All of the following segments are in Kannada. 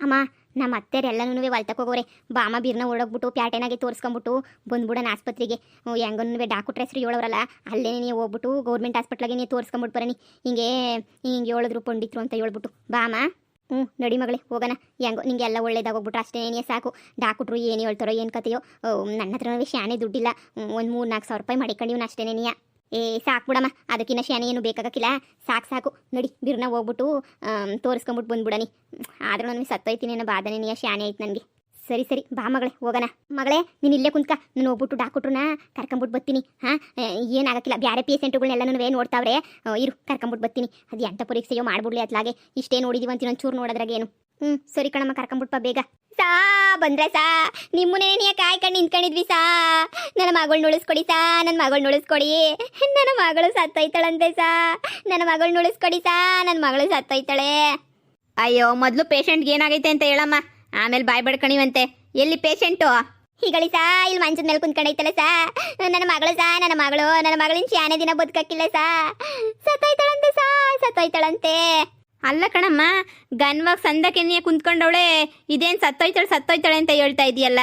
ಅಮ್ಮ ನಮ್ಮ ಅತ್ತೆರೆಲ್ಲನೂ ಹೊಲ್ತಕ್ಕೆ ಹೋಗೋರೆ ಬಾಮ ಬೀರ್ನ ಓಡೋಗ್ಬಿಟ್ಟು ಪ್ಯಾಟೆನಾಗೆ ತೋರಿಸ್ಕೊಂಬಿಟ್ಟು ಬಂದ್ಬಿಡೋಣ ಆಸ್ಪತ್ರೆಗೆ ಹೆಂಗನ್ನು ಡಾಕ್ಟ್ರ್ ಹೆಸರು ಹೇಳೋರಲ್ಲ ಅಲ್ಲೇ ನೀವು ಹೋಗ್ಬಿಟ್ಟು ಗೌರ್ಮೆಂಟ್ ಹಾಸ್ಪಿಟ್ಲಾಗೆ ನೀವು ತೋರಿಸ್ಕೊಂಬಿಟ್ಟು ಬರನಿ ಹಿಂಗೆ ಹೇಳಿದ್ರು ಪಂಡಿತರು ಅಂತ ಹೇಳ್ಬಿಟ್ಟು ಬಾಮ. ನಡಿ ಮಗಳೇ ಹೋಗೋಣ. ಹೆಂಗೋ ನಿಂಗೆಲ್ಲ ಒಳ್ಳೇದಾಗೋಗ್ಬಿಟ್ರೆ ಅಷ್ಟೇ ಏನೇ ಸಾಕು. ಡಾಕ್ಟ್ರು ಏನು ಹೇಳ್ತಾರೋ ಏನು ಕತೆಯೋ. ನನ್ನ ಹತ್ರನೂ ಶಾನೆ ದುಡ್ಡಿಲ್ಲ, ಒಂದು 3-4 ಸಾವಿರ ರೂಪಾಯಿ ಮಾಡಿಕೊಂಡಿವ್ನ ಅಷ್ಟೇ ನೀಯ. ಸಾಕು ಬಿಡಮ್ಮ, ಅದಕ್ಕಿಂತ ಶಾನೆ ಏನು ಬೇಕಾಗಕ್ಕಿಲ್ಲ. ಸಾಕು ನಡಿ ಬಿರ್ನ ಹೋಗ್ಬಿಟ್ಟು ತೋರಿಸ್ಕೊಂಬಿಟ್ಟು ಬಂದ್ಬಿಡನಿ. ಆದ್ರೂ ನನಗೆ ಸತ್ತೋಯ್ತೀನಿ ಅನ್ನೋ ಬಾಧನೆ ನೀಯ ಶಾನೆ ಆಯ್ತು ನನಗೆ. ಸರಿ ಬಾ ಮಗಳೇ ಹೋಗೋಣ. ಮಗಳೇ ನೀನು ಇಲ್ಲೇ ಕುಂತ್ಕ, ನಾನು ಹೋಗ್ಬಿಟ್ಟು ಡಾಕ್ಟ್ರನ್ನ ಕರ್ಕೊಂಬಿಟ್ಟು ಬರ್ತೀನಿ. ಹಾಂ ಏನಾಗಕ್ಕಿಲ್ಲ, ಬೇರೆ ಪೇಷೆಂಟ್ಗಳನ್ನೆಲ್ಲನೂ ನೋಡ್ತಾವ್ರೆ. ಇರು ಕರ್ಕೊಂಬಿಟ್ಟು ಬರ್ತೀನಿ. ಅದು ಎಂಥ ಪರೀಕ್ಷೆಯೋ ಮಾಡ್ಬಿಡ್ಲಿ ಅತ್ಲಾಗೆ. ಇಷ್ಟೇ ನೋಡಿದೀವಿ ಅಂತ ಇನ್ನೊಂಚೂರು ನೋಡೋದ್ರಾಗೇನು. ಸರಿ ಕಣಮ್ಮ ಕರ್ಕೊಂಬಿಟ್ಪ ಬೇಗ. ಸಾ ಬಂದ್ರೆ ಸಾ ನಿಮ್ಮನೇ ನೀ ಕಾಯ್ಕೊಂಡು ನಿಂತ್ಕೊಂಡಿದ್ವಿ ಸಾ. ನನ್ನ ಮಗಳನ್ನ ಉಳಿಸ್ಕೊಡಿ ಸಾ, ನನ್ನ ಮಗಳನ್ನ ಉಳಿಸ್ಕೊಡಿ. ನನ್ನ ಮಗಳು ಸತ್ತೋಯ್ತಾಳಂತೆ ಸಾ, ನನ್ನ ಮಗಳನ್ನ ಉಳಿಸ್ಕೊಡಿ ಸಾ, ನನ್ನ ಮಗಳು ಸತ್ತೋಯ್ತಾಳೆ. ಅಯ್ಯೋ ಮೊದಲು ಪೇಷಂಟ್ಗೆ ಏನಾಗೈತೆ ಅಂತ ಹೇಳಮ್ಮ, ಆಮೇಲೆ ಬಾಯ್ ಬಡ್ಕಣಿವಂತೆ. ಎಲ್ಲಿ ಪೇಷಂಟು? ಹೀಗಳಿ ಸಾ, ಇಲ್ಲಿ ಮಂಚದ ಮೇಲೆ ಕುಂತ್ಕೊಂಡೈತಲ್ಲ ಸಾ. ನನ್ನ ಮಗಳು ಸಾ, ನನ್ನ ಮಗಳಿನ ಶಾನೆ ದಿನ ಬದುಕಕ್ಕಿಲ್ಲ ಸಾ. ಸತ್ತೋಯ್ತಾಳಂತೆ ಸಾ, ಸತ್ತೋಯ್ತಾಳಂತೆ. ಅಲ್ಲ ಕಣಮ್ಮ, ಗನ್ವಾಗ ಸಂದಕ್ಕೆ ಕುಂತ್ಕೊಂಡವಳೆ, ಇದೇನು ಸತ್ತೋಯ್ತಾಳೆ ಅಂತ ಹೇಳ್ತಾ ಇದೆಯಲ್ಲ.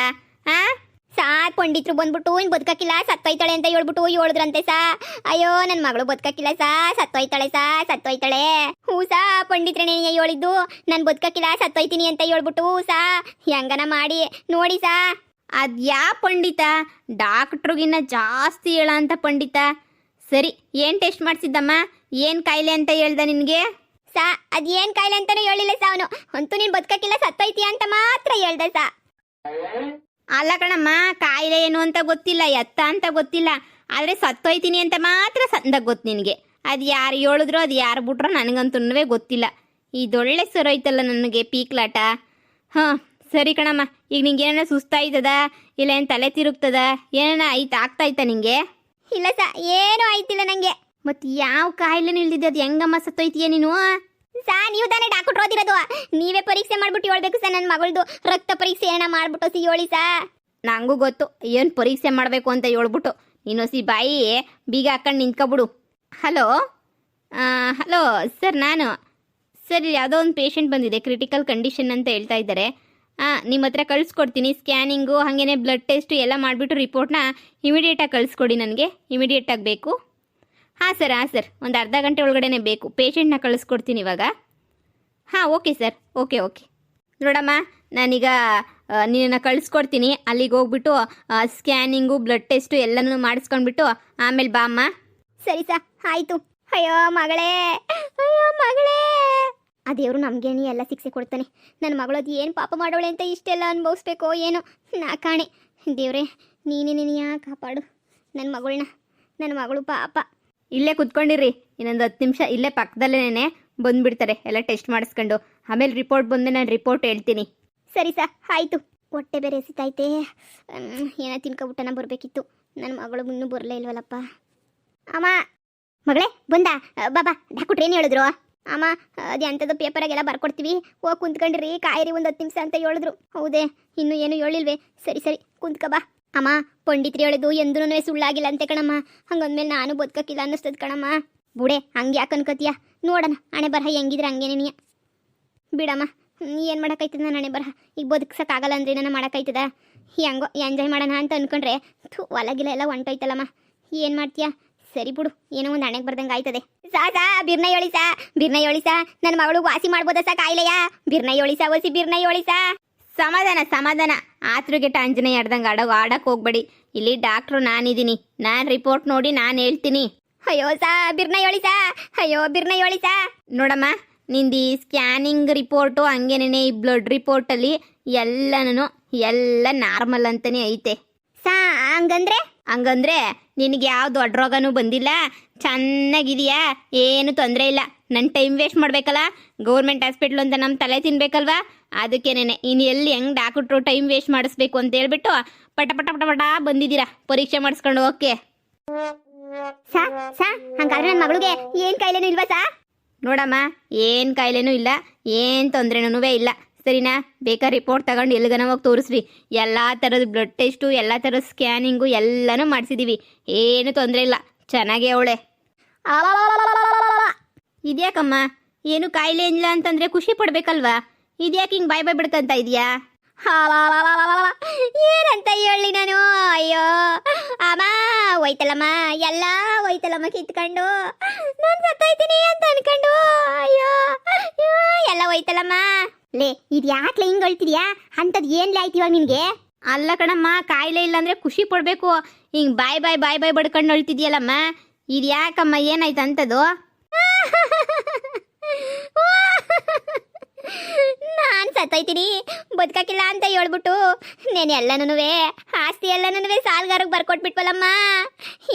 ಸಾ ಪಂಡಿತರು ಬಂದ್ಬಿಟ್ಟು ಇನ್ನು ಬದುಕಕ್ಕಿಲ್ಲ, ಸತ್ತೋಯ್ತಾಳೆ ಅಂತ ಹೇಳ್ಬಿಟ್ಟು ಹೇಳಿದ್ರಂತೆ ಸಾ. ಅಯ್ಯೋ ನನ್ನ ಮಗಳು ಬದುಕಕ್ಕಿಲ್ಲ ಸಾ, ಸತ್ತೋಯ್ತಾಳೆ ಸಾ, ಸತ್ತೋಯ್ತಾಳೆ. ಹೂ ಸಾ ಪಂಡಿತ್ರನೇ ಹೇಳಿದ್ದು, ನಾನು ಬದುಕಕ್ಕಿಲ್ಲ ಸತ್ತೋಯ್ತೀನಿ ಅಂತ ಹೇಳ್ಬಿಟ್ಟು ಸಾ. ಹೆಂಗನ ಮಾಡಿ ನೋಡಿ ಸಾ. ಅದ್ಯಾ ಪಂಡಿತ? ಡಾಕ್ಟ್ರಿಗಿನ್ನ ಜಾಸ್ತಿ ಹೇಳ ಅಂತ ಪಂಡಿತ. ಸರಿ, ಏನು ಟೆಸ್ಟ್ ಮಾಡಿಸಿದ್ದಮ್ಮ? ಏನು ಕಾಯಿಲೆ ಅಂತ ಹೇಳ್ದ ನಿನಗೆ? ಸಾ ಅದೇನು ಕಾಯಿಲೆ ಅಂತಾನೂ ಹೇಳಿಲ್ಲ ಸಾ. ಅವನು ಅಂತೂ ನೀನು ಬದುಕಕ್ಕಿಲ್ಲ ಸತ್ತೋಯ್ತೀಯ ಅಂತ ಮಾತ್ರ ಹೇಳ್ದ ಸಾ. ಅಲ್ಲ ಕಣಮ್ಮ, ಕಾಯಿಲೆ ಏನು ಅಂತ ಗೊತ್ತಿಲ್ಲ, ಎತ್ತ ಅಂತ ಗೊತ್ತಿಲ್ಲ, ಆದರೆ ಸತ್ತೋಯ್ತೀನಿ ಅಂತ ಮಾತ್ರ ಸಂದಾಗ ಗೊತ್ತು ನಿನಗೆ. ಅದು ಯಾರು ಹೇಳಿದ್ರು, ಅದು ಯಾರು ಬಿಟ್ರೋ ನನಗಂತೂ ಗೊತ್ತಿಲ್ಲ. ಇದೊಳ್ಳೆ ಸರೋಯ್ತಲ್ಲ ನನಗೆ ಪೀಕ್ಲಾಟ. ಹಾಂ ಸರಿ ಕಣಮ್ಮ, ಈಗ ನಿಂಗೆ ಏನಾರ ಸುಸ್ತಾಯ್ತದ, ಇಲ್ಲ ಏನು ತಲೆ ತಿರುಗ್ತದ, ಏನಾರ ಆಗ್ತಾಯ್ತಾ ನಿಂಗೆ? ಇಲ್ಲ ಸಾ, ಏನೂ ಆಯ್ತಿಲ್ಲ ನನಗೆ. ಮತ್ತು ಯಾವ ಕಾಯಿಲೆನೂ ಇಲ್ದಿದ್ದೆ, ಅದು ಹೆಂಗಮ್ಮ ಸತ್ತೋಯ್ತೀಯ ನೀನು? ಸಾ ನೀವು ತಾನೇ ಡಾಕ್ಟ್ರ್ ಓದಿರೋದು, ನೀವೇ ಪರೀಕ್ಷೆ ಮಾಡ್ಬಿಟ್ಟು ಹೇಳ್ಬೇಕು ಸಾ. ನನ್ನ ಮಗಳದು ರಕ್ತ ಪರೀಕ್ಷೆ ಏನ ಮಾಡ್ಬಿಟ್ಟು ಸಿ ಹೇಳಿ ಸಾ. ನಂಗೂ ಗೊತ್ತು ಏನು ಪರೀಕ್ಷೆ ಮಾಡಬೇಕು ಅಂತ ಹೇಳ್ಬಿಟ್ಟು. ನೀನು ಸಿ ಬಾಯಿ ಬೀಗ ಹಾಕೊಂಡು ನಿಂತ್ಕೊಬಿಡು. ಹಲೋ ಸರ್, ನಾನು ಸರ್ ಯಾವುದೋ ಒಂದು ಪೇಷಂಟ್ ಬಂದಿದೆ, ಕ್ರಿಟಿಕಲ್ ಕಂಡೀಷನ್ ಅಂತ ಹೇಳ್ತಾ ಇದ್ದಾರೆ. ನಿಮ್ಮ ಹತ್ರ ಕಳಿಸ್ಕೊಡ್ತೀನಿ. ಸ್ಕ್ಯಾನಿಂಗು ಹಾಗೇನೆ ಬ್ಲಡ್ ಟೆಸ್ಟು ಎಲ್ಲ ಮಾಡಿಬಿಟ್ಟು ರಿಪೋರ್ಟ್ನ ಇಮಿಡಿಯೇಟಾಗಿ ಕಳಿಸ್ಕೊಡಿ, ನನಗೆ ಇಮಿಡಿಯೇಟಾಗಿ ಬೇಕು. ಹಾಂ ಸರ್ ಒಂದು ಅರ್ಧ ಗಂಟೆ ಒಳಗಡೆ ಬೇಕು. ಪೇಷಂಟ್ನ ಕಳಿಸ್ಕೊಡ್ತೀನಿ ಇವಾಗ. ಹಾಂ ಓಕೆ ಸರ್, ಓಕೆ ನೋಡಮ್ಮ, ನಾನೀಗ ನಿನ್ನನ್ನು ಕಳಿಸ್ಕೊಡ್ತೀನಿ. ಅಲ್ಲಿಗೆ ಹೋಗ್ಬಿಟ್ಟು ಸ್ಕ್ಯಾನಿಂಗು ಬ್ಲಡ್ ಟೆಸ್ಟು ಎಲ್ಲನೂ ಮಾಡಿಸ್ಕೊಂಡ್ಬಿಟ್ಟು ಆಮೇಲೆ ಬಾ ಅಮ್ಮ. ಸರಿ ಸಾ, ಆಯಿತು. ಅಯ್ಯೋ ಮಗಳೇ, ಆ ದೇವರು ನಮಗೇನು ಎಲ್ಲ ಶಿಕ್ಷೆ ಕೊಡ್ತಾನೆ. ನನ್ನ ಮಗಳು ಅದು ಏನು ಪಾಪ ಮಾಡೋಳೆ ಅಂತ ಇಷ್ಟೆಲ್ಲ ಅನುಭವಿಸ್ಬೇಕೋ ಏನೋ. ನಾ ಕಾಣೆ ದೇವ್ರೆ, ನೀನೇ ಕಾಪಾಡು ನನ್ನ ಮಗಳು ಪಾಪ. ಇಲ್ಲೇ ಕುತ್ಕೊಂಡಿರಿ, ಇನ್ನೊಂದು 10 ನಿಮಿಷ ಇಲ್ಲೇ ಪಕ್ಕದಲ್ಲೇನೆ ಬಂದುಬಿಡ್ತಾರೆ ಎಲ್ಲ ಟೆಸ್ಟ್ ಮಾಡಿಸ್ಕೊಂಡು. ಆಮೇಲೆ ರಿಪೋರ್ಟ್ ಬಂದು ನಾನು ರಿಪೋರ್ಟ್ ಹೇಳ್ತೀನಿ. ಸರಿ ಸಾ, ಆಯಿತು. ಹೊಟ್ಟೆ ಬೇರೆ ಎಸಿತೈತೆ, ಏನೋ ತಿನ್ಕೊಬಿಟ್ಟನ ಬರಬೇಕಿತ್ತು. ನನ್ನ ಮಗಳು ಇನ್ನೂ ಬರಲೇ ಇಲ್ವಲ್ಲಪ್ಪ. ಅಮ್ಮ ಮಗಳೇ ಬಂದ ಬಾಬಾ. ಡಾಕ್ಟ್ರು ಏನು ಹೇಳಿದ್ರು? ಅಮ್ಮ ಅದು ಎಂಥದ್ದು ಪೇಪರಾಗೆಲ್ಲ ಬರ್ಕೊಡ್ತೀವಿ, ಹೋಗಿ ಕುಂತ್ಕೊಂಡಿರಿ, ಕಾಯಿರಿ ಒಂದು 10 ನಿಮಿಷ ಅಂತ ಹೇಳಿದ್ರು. ಹೌದೇ, ಇನ್ನೂ ಏನು ಹೇಳಿಲ್ವೇ? ಸರಿ ಕುಂತ್ಕ ಬಾ. ಅಮ್ಮ ಪಂಡಿತ್ರಿ ಹೇಳಿದ್ದು ಎಂದೂ ಸುಳ್ಳಾಗಿಲ್ಲ ಅಂತೆ ಕಣಮ್ಮ. ಹಂಗಂದ್ಮೇಲೆ ನಾನು ಬದುಕಕ್ಕಿಲ್ಲ ಅನ್ನಿಸ್ತದ ಕಣಮ್ಮ. ಬುಡೆ ಹಂಗೆ ಯಾಕೆ ಅನ್ಕೋತೀಯ? ನೋಡೋಣ, ಹಣೆ ಬರಹ ಹೆಂಗಿದ್ರೆ ಹಂಗೇನೆ ನೀ ಬಿಡಮ್ಮ. ಏನು ಮಾಡೋಕ್ಕಾಯ್ತದ ನನ್ನ ಹಣೆ ಬರಹ? ಈಗ ಬದುಕ್ಸಕ್ಕಾಗಲ್ಲ ಅಂದ್ರೆ ನನ್ನ ಮಾಡೋಕ್ಕಾಯ್ತದ? ಹೆಂಗೋ ಎಂಜಾಯ್ ಮಾಡೋಣ ಅಂತ ಅಂದ್ಕೊಂಡ್ರೆ ಹೊಲಗಿಲ್ಲ ಎಲ್ಲ ಹೊಂಟೋಯ್ತಲ್ಲಮ್ಮ. ಏನು ಮಾಡ್ತೀಯಾ? ಸರಿ ಬಿಡು, ಏನೋ ಒಂದು ಹಣೆಗೆ ಬರ್ದಂಗೆ ಆಯ್ತದೆ. ಸಾ ಬಿರ್ನ ಹೇಳಿ ಸಾ, ನನ್ನ ಮಗಳು ವಾಸಿ ಮಾಡ್ಬೋದ ಸಾ ಕಾಯಿಲೆಯ? ಬಿರ್ನ ಹೇಳಿ ಸಾ, ಒಸಿ ಬಿರ್ನ ಹೇಳಿ ಸಾ. ಸಮಾಧಾನ ಆತ್ರುಗೆಟ ಆಂಜನೇಯ ಆಡ್ದಂಗೆ ಆಡಕ್ಕೆ ಹೋಗ್ಬೇಡಿ. ಇಲ್ಲಿ ಡಾಕ್ಟ್ರು ನಾನಿದ್ದೀನಿ, ನಾನು ರಿಪೋರ್ಟ್ ನೋಡಿ ನಾನು ಹೇಳ್ತೀನಿ. ಅಯ್ಯೋ ಸಾ ಬಿರ್ನ ಹೇಳಿ ಸಾ. ನೋಡಮ್ಮ, ನಿಂದು ಈ ಸ್ಕ್ಯಾನಿಂಗ್ ರಿಪೋರ್ಟು ಹಂಗೇನೆ ಈ ಬ್ಲಡ್ ರಿಪೋರ್ಟಲ್ಲಿ ಎಲ್ಲ ನಾರ್ಮಲ್ ಅಂತಲೇ ಐತೆ ಸಾ. ಹಂಗಂದ್ರೆ ನಿನಗೆ ಯಾವ ದೊಡ್ಡ ರೋಗನೂ ಬಂದಿಲ್ಲ, ಚೆನ್ನಾಗಿದೆಯಾ, ಏನು ತೊಂದರೆ ಇಲ್ಲ. ನನ್ನ ಟೈಮ್ ವೇಸ್ಟ್ ಮಾಡಬೇಕಲ್ಲ, ಗೌರ್ಮೆಂಟ್ ಹಾಸ್ಪಿಟ್ಲು ಅಂತ ನಮ್ಮ ತಲೆ ತಿನ್ಬೇಕಲ್ವಾ? ಅದಕ್ಕೇನೆ ಇನ್ನು ಎಲ್ಲಿ ಹೆಂಗೆ ಡಾಕ್ಟ್ರು ಟೈಮ್ ವೇಸ್ಟ್ ಮಾಡಿಸ್ಬೇಕು ಅಂತ ಹೇಳ್ಬಿಟ್ಟು ಪಟ ಬಂದಿದ್ದೀರಾ ಪರೀಕ್ಷೆ ಮಾಡಿಸ್ಕೊಂಡು. ಓಕೆ ಸಾ ಹಂಗಾದ್ರೆ ನನ್ನ ಮಗಳಿಗೆ ಏನು ಕಾಯಿಲೆನೂ ಇಲ್ವಾ ಸಾ? ನೋಡಮ್ಮ, ಏನು ಕಾಯಿಲೆನೂ ಇಲ್ಲ, ಏನು ತೊಂದರೆನೂ ಇಲ್ಲ, ಸರಿನಾ? ಬೇಕಾದ್ರೆ ರಿಪೋರ್ಟ್ ತಗೊಂಡು ಎಲ್ಲಿಗನ ಹೋಗಿ ತೋರಿಸ್ರಿ. ಎಲ್ಲ ಥರದ ಬ್ಲಡ್ ಟೆಸ್ಟು, ಎಲ್ಲ ಥರದ ಸ್ಕ್ಯಾನಿಂಗು ಎಲ್ಲನೂ ಮಾಡಿಸಿದ್ದೀವಿ, ಏನು ತೊಂದರೆ ಇಲ್ಲ, ಚೆನ್ನಾಗೇ ಅವಳೆ. ಇದ್ಯಾಕಮ್ಮ, ಏನು ಕಾಯಿಲೆ ಇಲ್ಲ ಅಂತಂದರೆ ಖುಷಿ ಪಡಬೇಕಲ್ವಾ? ಇದ್ಯಾಕೆ ಹಿಂಗೆ ಬಾಯ್ ಬಾಯ್ ಬಿಡ್ಕಂತ ಇದೆಯಾ? ಏನಂತ ಹೇಳಿ ನಾನು? ಅಯ್ಯೋ ಅಮ್ಮ ಹೋಯ್ತಲ್ಲಮ್ಮ, ಎಲ್ಲ ಹೋಯ್ತಲ್ಲಮ್ಮ ಕಿತ್ಕೊಂಡು. ನಾನು ಸತ್ತೋಯ್ತೀನಿ ಅಂತ ಅನ್ಕೊಂಡು. ಅಯ್ಯೋ ಎಲ್ಲ ಹೋಯ್ತಲ್ಲಮ್ಮ. ಲೇ ಇದು ಯಾಕೆ ಹಿಂಗೆ ಹೇಳ್ತಿದ್ಯಾ? ಅಂಥದ್ದು ಏನ್ಲೇ ಆಯ್ತು ಇವಾಗ ನಿನಗೆ? ಅಲ್ಲ ಕಣಮ್ಮ, ಕಾಯಿಲೆ ಇಲ್ಲ ಅಂದ್ರೆ ಖುಷಿ ಪಡ್ಬೇಕು. ಹಿಂಗೆ ಬಾಯ್ ಬಾಯ್ ಬಾಯ್ ಬಾಯ್ ಬಡ್ಕೊಂಡು ಅಳ್ತಿದ್ಯಲ್ಲಮ್ಮ, ಇದು ಯಾಕಮ್ಮ, ಏನಾಯ್ತು ಅಂತದು? ನಾನು ಸತ್ತೋಯ್ತೀನಿ ಬದುಕಕ್ಕಿಲ್ಲ ಅಂತ ಹೇಳ್ಬಿಟ್ಟು నేను ಎಲ್ಲನೂ ಆಸ್ತಿ ಎಲ್ಲನೂ ಸಾಲ್ಗಾರಿಗೆ ಬರ್ಕೊಟ್ಬಿಟ್ವಲ್ಲಮ್ಮ.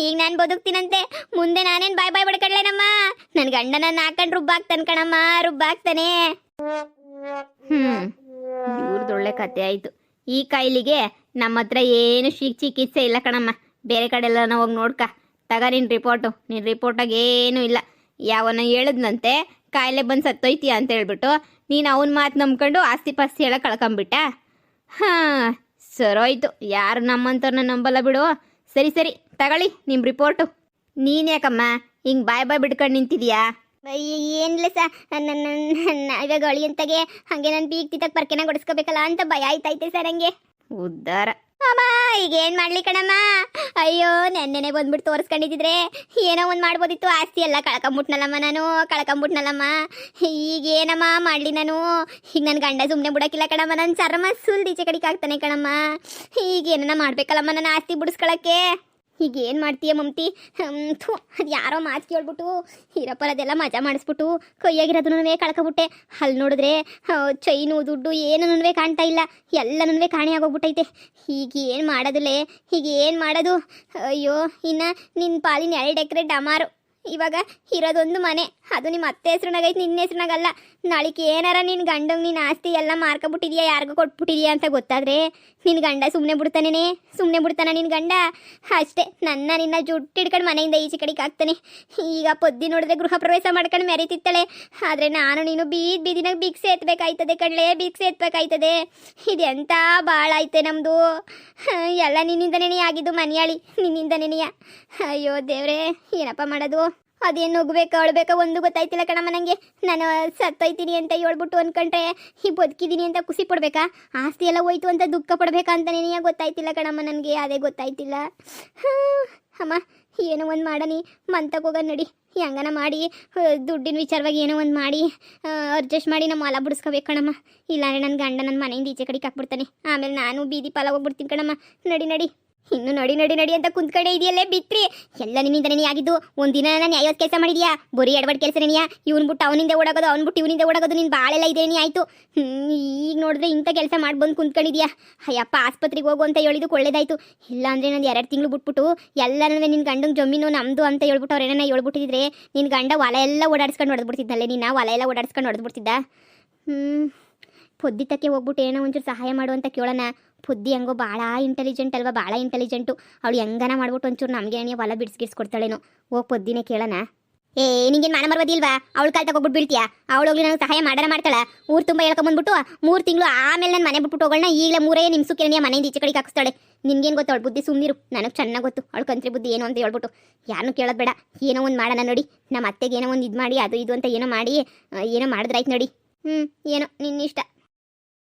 ಈಗ ನಾನು ಬದುಕ್ತೀನಂತೆ, ಮುಂದೆ ನಾನೇನು ಬಾಯ್ ಬಾಯ್ ಬಡ್ಕಡ್ಲೇನಮ್ಮ. ನನ್ನ ಗಂಡನ ಹಾಕೊಂಡು ರುಬ್ಬಾಕ್ತಾನೆ ಕಣಮ್ಮ, ರುಬ್ಬಾಕ್ತಾನೆ. ಇವ್ರದೊಳ್ಳೆ ಕತೆ ಆಯ್ತು. ಈ ಕಾಯಿಲೆಗೆ ನಮ್ಮ ಹತ್ರ ಏನು ಚಿಕಿತ್ಸೆ ಇಲ್ಲ ಕಣಮ್ಮ, ಬೇರೆ ಕಡೆ ಎಲ್ಲ ಹೋಗಿ ನೋಡ್ಕ. ತಗ ನಿನ್ನ ರಿಪೋರ್ಟಾಗ ಏನೂ ಇಲ್ಲ. ಯಾವನ ಹೇಳಿದ್ನಂತೆ ಕಾಯಿಲೆ ಬಂದು ಸತ್ತೋಯ್ತೀಯ ಅಂತ ಹೇಳ್ಬಿಟ್ಟು ನೀನು ಅವನ ಮಾತು ನಂಬ್ಕೊಂಡು ಆಸ್ತಿ ಪಾಸ್ತಿ ಎಲ್ಲ ಕಳ್ಕೊಂಬಿಟ್ಟ. ಹಾಂ ಸರೋಯ್ತು, ಯಾರು ನಮ್ಮಂಥವ್ರನ್ನ ನಂಬಲ್ಲ ಬಿಡು. ಸರಿ ಸರಿ ತಗೊಳ್ಳಿ ನಿಮ್ಮ ರಿಪೋರ್ಟು. ನೀನು ಯಾಕಮ್ಮ ಹಿಂಗೆ ಬಾಯ್ ಬಾಯ್ ಬಿಡ್ಕೊಂಡು ನಿಂತಿದ್ಯಾ? ಏನಿಲ್ಲ ಸ, ನನ್ನ ಇವಾಗ ಅಳಿ ಅಂತಾಗೆ ಹಾಗೆ ನಾನು ಬೀಗ್ ತಿತ್ತಕ್ಕೆ ಪರ್ಕೆನ ಕೊಡಿಸ್ಕೋಬೇಕಲ್ಲ ಅಂತ ಭಯ ಆಯ್ತೈತೆ ಸರ್. ಹಂಗೆ ಉದ್ದಾರ ಅಮ್ಮ ಈಗ ಏನು ಮಾಡಲಿ ಕಣಮ್ಮ. ಅಯ್ಯೋ ನೆನ್ನೆನೆ ಬಂದ್ಬಿಟ್ಟು ತೋರಿಸ್ಕೊಂಡಿದ್ರೆ ಏನೋ ಒಂದು ಮಾಡ್ಬೋದಿತ್ತು. ಆಸ್ತಿ ಎಲ್ಲ ಕಳ್ಕೊಂಬಿಟ್ನಲ್ಲಮ್ಮ. ಈಗೇನಮ್ಮ ಮಾಡಲಿ ನಾನು? ಈಗ ನನ್ನ ಗಂಡ ಸುಮ್ಮನೆ ಬಿಡೋಕ್ಕಿಲ್ಲ ಕಣಮ್ಮ, ನನ್ನ ಚರ್ಮ ಸುಲ್ದು ಈಚೆ ಕಡೆಗೆ ಆಗ್ತಾನೆ ಕಣಮ್ಮ. ಈಗೇನ ಮಾಡ್ಬೇಕಲ್ಲಮ್ಮ ನನ್ನ ಆಸ್ತಿ ಬಿಡಿಸ್ಕೊಳಕ್ಕೆ. ಈಗ ಏನು ಮಾಡ್ತೀಯ ಮಮತಿ? ಥೂ, ಅದು ಯಾರೋ ಮಾತು ಕೇಳ್ಬಿಟ್ಟು ಹೀರಪ್ಪರ ಅದೆಲ್ಲ ಮಜಾ ಮಾಡಿಸ್ಬಿಟ್ಟು ಕೈಯಾಗಿರೋದನ್ನೂ ಕಳ್ಕೊಬಿಟ್ಟೆ. ಅಲ್ಲಿ ನೋಡಿದ್ರೆ ಚೈನು ದುಡ್ಡು ಏನೂ ಕಾಣ್ತಾ ಇಲ್ಲ, ಎಲ್ಲನೂ ಕಾಣೆ ಆಗೋಗ್ಬಿಟ್ಟೈತೆ. ಈಗ ಏನು ಮಾಡೋದಿಲ್ಲೇ? ಈಗ ಏನು ಮಾಡೋದು? ಅಯ್ಯೋ ಇನ್ನು ನಿನ್ನ ಪಾಲಿನ 2 ಎಕರೆ ಡಮಾರು. ಇವಾಗ ಇರೋದೊಂದು ಮನೆ, ಅದು ನಿಮ್ಮ ಅತ್ತೆ ಹೆಸ್ರುನಾಗೈತೆ, ನಿನ್ನ ಹೆಸ್ರುನಾಗಲ್ಲ. ನಾಳಿಗೆ ಏನಾರ ನಿನ್ನ ಗಂಡಂಗೆ ನೀನು ಆಸ್ತಿ ಎಲ್ಲ ಮಾರ್ಕೊಬಿಟ್ಟಿದ್ಯಾ, ಯಾರಿಗೂ ಕೊಟ್ಬಿಟ್ಟಿದ್ಯಾ ಅಂತ ಗೊತ್ತಾದರೆ ನಿನ್ನ ಗಂಡ ಸುಮ್ಮನೆ ಬಿಡ್ತಾನೆ ನಿನ್ನ ಗಂಡ. ಅಷ್ಟೇ, ನಿನ್ನ ಜುಟ್ಟು ಹಿಡ್ಕೊಂಡು ಮನೆಯಿಂದ ಈಚೆ ಕಡೆಗೆ ಹಾಕ್ತಾನೆ. ಈಗ ಪೊದ್ದಿ ನೋಡಿದ್ರೆ ಗೃಹ ಪ್ರವೇಶ ಮಾಡ್ಕೊಂಡು ಮೆರೀತಿತ್ತಾಳೆ. ಆದರೆ ನಾನು ನೀನು ಬೀದಿನಾಗ ಭಿಕ್ಷೆ ಎತ್ತಬೇಕಾಯ್ತದೆ. ಇದೆಂಥ ಭಾಳ ಐತೆ ನಮ್ಮದು. ಎಲ್ಲ ನಿನ್ನಿಂದನೇ ಆಗಿದ್ದು ಮನೆಯಾಳಿ, ನಿನ್ನಿಂದನೇ. ಅಯ್ಯೋ ದೇವ್ರೇ, ಏನಪ್ಪ ಮಾಡೋದು? ಅದೇನು ನುಗ್ಬೇಕಾ ಅಳ್ಬೇಕಾ ಒಂದು ಗೊತ್ತಾಯ್ತಿಲ್ಲ ಕಣಮ್ಮ ನನಗೆ. ನಾನು ಸತ್ತೋಯ್ತೀನಿ ಅಂತ ಹೇಳ್ಬಿಟ್ಟು ಅಂದ್ಕೊಂಡ್ರೆ ಈ ಬದುಕಿದ್ದೀನಿ ಅಂತ ಖುಷಿ ಪಡ್ಬೇಕಾ? ಆಸ್ತಿ ಎಲ್ಲ ಹೋಯ್ತು ಅಂತ ದುಃಖ ಪಡ್ಬೇಕಾ ಅಂತ ನೀನೇ ಗೊತ್ತಾಯ್ತಿಲ್ಲ ಕಣಮ್ಮ ನನಗೆ. ಅದೇ ಗೊತ್ತಾಯ್ತಿಲ್ಲ. ಅಮ್ಮ ಏನೋ ಒಂದು ಮಾಡನಿ, ಮಂತಕ್ಕೆ ನಡಿ. ಹೆಂಗನ ಮಾಡಿ ದುಡ್ಡಿನ ವಿಚಾರವಾಗಿ ಏನೋ ಒಂದು ಮಾಡಿ ಅಡ್ಜಸ್ಟ್ ಮಾಡಿ ನಮ್ಮ ಹೊಲ ಬಿಡಿಸ್ಕೋಬೇಕು ಕಣಮ್ಮ. ಇಲ್ಲಾಂದ್ರೆ ನನ್ನ ಗಂಡ ನನ್ನ ಮನೆಯಿಂದ ಈಚೆ ಕಡೆಗೆ ಹಾಕ್ಬಿಡ್ತಾನೆ. ಆಮೇಲೆ ನಾನು ಬೀದಿ ಪಾಲ ಹೋಗ್ಬಿಡ್ತೀನಿ ಕಣಮ್ಮ. ನಡಿ ಇನ್ನು ನಡಿ ಅಂತ ಕುಂತ್ಕಡೆ ಇದೆಯಲ್ಲೇ ಬಿತ್ರಿ. ಎಲ್ಲ ನಿನ್ನಿಂದನೇ ಆಗಿದ್ದು. ಒಂದಿನ ನಾನು ಯಾವ್ದು ಕೆಲಸ ಮಾಡಿದ್ಯಾ? ಬರೀ ಎಡಬಡ್ ಕೆಲಸನೇನಿಯಾ? ಇವ್ನು ಬಿಟ್ಟು ಅವನಿಂದ ಓಡಾಗೋದು, ಅವ್ನು ಬಿಟ್ಟು ಇವನಿಂದ ಓಡಾಗೋದು. ನಿನ್ನ ಬಾಳೆಲ್ಲ ಇದೇನಿ ಆಯಿತು. ಈಗ ನೋಡಿದ್ರೆ ಇಂಥ ಕೆಲಸ ಮಾಡಿ ಬಂದು ಕುಂತ್ಕೊಂಡಿದ್ಯಾ? ಅಯ್ಯಪ್ಪ ಆಸ್ಪತ್ರೆಗೆ ಹೋಗು ಅಂತ ಹೇಳಿದ್ದು ಒಳ್ಳೇದಾಯ್ತು. ಇಲ್ಲಾಂದರೆ ನಾನು 2 ತಿಂಗಳು ಬಿಟ್ಬಿಟ್ಟು ಎಲ್ಲನೂ ನಿನ್ನ ಗಂಡಂಗೆ ಜಮೀನು ನಮ್ಮದು ಅಂತ ಹೇಳ್ಬಿಟ್ಟು ಅವ್ರೇನ ಹೇಳ್ಬಿಟ್ಟಿದ್ರೆ ನಿನ್ನ ಗಂಡ ಹೊಲ ಎಲ್ಲ ಓಡಾಡ್ಸ್ಕೊಂಡು ಹೊಡೆದ್ಬಿಡ್ತಿದ್ದಲ್ಲೇ. ನಿನ್ನ ಹೊಲ ಎಲ್ಲ ಓಡಾಡ್ಸ್ಕೊಂಡು ಹೊಡೆದ್ಬಿಡ್ತಿದ್ದ. ಪೊದ್ದಿತಕ್ಕೆ ಹೋಗ್ಬಿಟ್ಟು ಏನೋ ಒಂಚೂರು ಸಹಾಯ ಮಾಡು ಅಂತ ಕೇಳೋಣ. ಪುದ್ದಿ ಹೆಂಗೋ ಭಾಳ ಇಂಟೆಲಿಜೆಂಟ್ ಅಲ್ವಾ, ಭಾಳ ಇಂಟೆಲಿಜೆಂಟು. ಅವಳು ಹೆಂಗನ ಮಾಡ್ಬಿಟ್ಟು ಒಂಚೂರು ನಮಗೆ ಹೊಲ ಬಿಡಿಸ್ಗಿಡ್ಸ್ಕೊಡ್ತಾಳೇನೋ. ಹೋಗಿ ಪೊದ್ದಿನೇ ಕೇಳೋಣ. ನಿಂಗೇನು ಮಾನ ಮರವದಿಲ್ವಾ? ಅವಳು ಕಾಲ್ ತಗೋಗ್ಬಿಟ್ಟು ಬೀಳ್ತೀಯಾ? ಅವಳು ಹೋಗ್ಲಿ ನನಗೆ ಸಹಾಯ ಮಾಡ್ತಾಳ. ಊರು ತುಂಬ ಹೇಳ್ಕೊಂಬಂದ್ಬಿಟ್ಟು 3 ತಿಂಗಳು ಆಮೇಲೆ ನಾನು ಮನೆ ಬಿಟ್ಬಿಟ್ಟು ಹೋಗೋಣ. ಈಗಲೇ 3 ನಿಮಿಷಕ್ಕೆ ಮನೆಯಿಂದ ಈಚೆ ಕಡೆಗೆ ಹಾಕಿಸ್ತಾಳೆ. ನಿನ್ಗೇನು ಗೊತ್ತು ಅವಳು ಬುದ್ಧಿ? ಸುಮ್ಮನಿರು, ನನಗೆ ಚೆನ್ನಾಗಿ ಗೊತ್ತು ಅವಳು ಕಂತ್ರಿ ಬುದ್ಧಿ ಏನು ಅಂತ ಹೇಳ್ಬಿಟ್ಟು. ಯಾರನ್ನೂ ಕೇಳೋದು ಬೇಡ, ಏನೋ ಒಂದು ಮಾಡೋಣ ನೋಡಿ. ನಮ್ಮ ಅತ್ತೆಗೆ ಏನೋ ಒಂದು ಇದು ಮಾಡಿ ಅದು ಇದು ಅಂತ ಏನೋ ಮಾಡಿ ಏನೋ ಮಾಡಿದ್ರಾಯ್ತು ನೋಡಿ. ಏನೋ ನಿನ್ನಿಷ್ಟ.